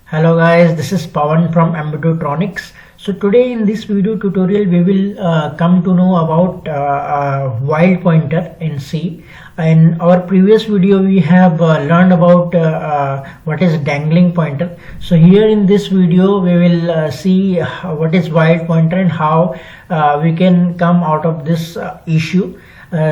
Hello guys, this is Pawan from Ambidutronics. So today in this video tutorial we will come to know about wild pointer in C. In our previous video we have learned about what is dangling pointer. So here in this video we will see what is wild pointer and how we can come out of this issue.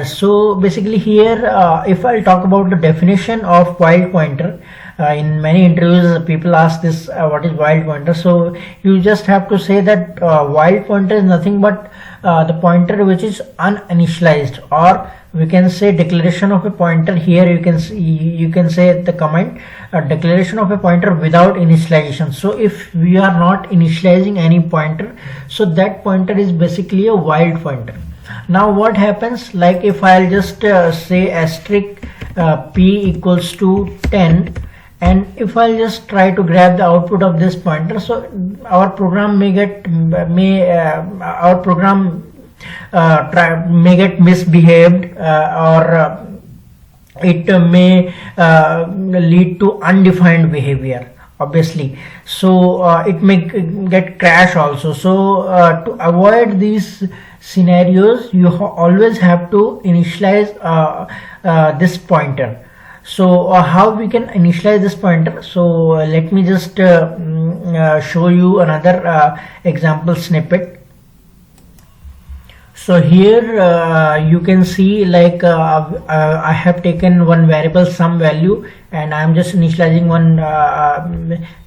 So basically here if I'll talk about the definition of wild pointer, in many interviews people ask this what is wild pointer. So you just have to say that wild pointer is nothing but the pointer which is uninitialized, or we can say declaration of a pointer. Here you can say the comment declaration of a pointer without initialization. So if we are not initializing any pointer, so that pointer is basically a wild pointer. Now what happens, like if I'll just say asterisk p equals to 10, and if I'll just try to grab the output of this pointer, so our program may get misbehaved, or it may lead to undefined behavior, obviously. So it may get crash also. So to avoid these scenarios, you always have to initialize this pointer. So how we can initialize this pointer? So let me just show you another example snippet. So here you can see, like I have taken one variable sum value, and I am just initializing one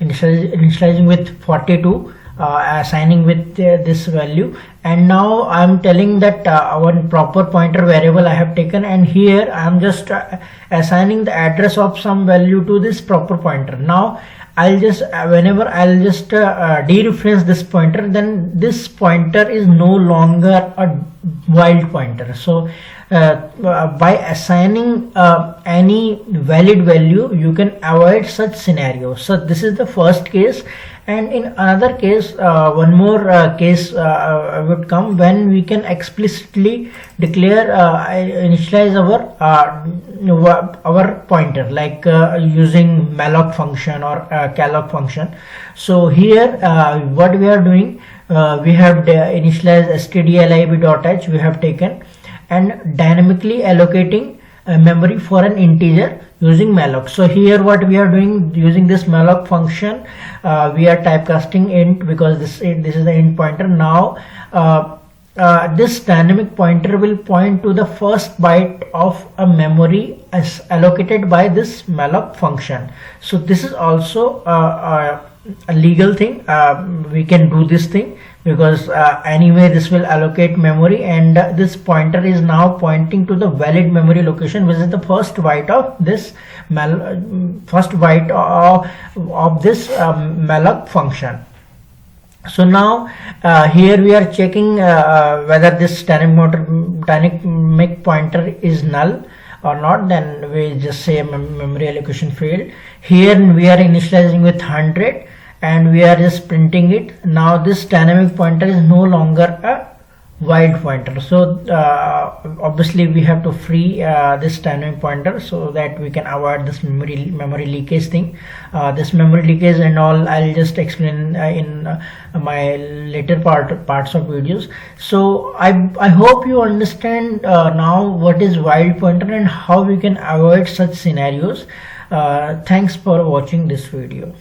initializing with 42, assigning with this value, and now I am telling that one proper pointer variable I have taken, and here I am just assigning the address of some value to this proper pointer. Now I'll just whenever I'll just dereference this pointer, then this pointer is no longer a wild pointer. So by assigning any valid value, you can avoid such scenarios. So this is the first case, and in another case, one more case would come when we can explicitly declare initialize our pointer, like using malloc function or calloc function. So here what we are doing, we have initialized stdlib.h we have taken, and dynamically allocating memory for an integer using malloc. So here what we are doing, using this malloc function, we are typecasting int, because this is the int pointer. Now this dynamic pointer will point to the first byte of a memory as allocated by this malloc function. So this is also a legal thing. We can do this thing because anyway this will allocate memory, and this pointer is now pointing to the valid memory location, which is the first byte of this malloc function. So now here we are checking whether this dynamic pointer is null or not. Then we just say memory allocation failed. Here we are initializing with 100, and we are just printing it. Now this dynamic pointer is no longer a wild pointer. So obviously we have to free this dynamic pointer so that we can avoid this memory leakage thing. This memory leakage and all I'll just explain in my later parts of videos. So I hope you understand now what is wild pointer and how we can avoid such scenarios. Thanks for watching this video.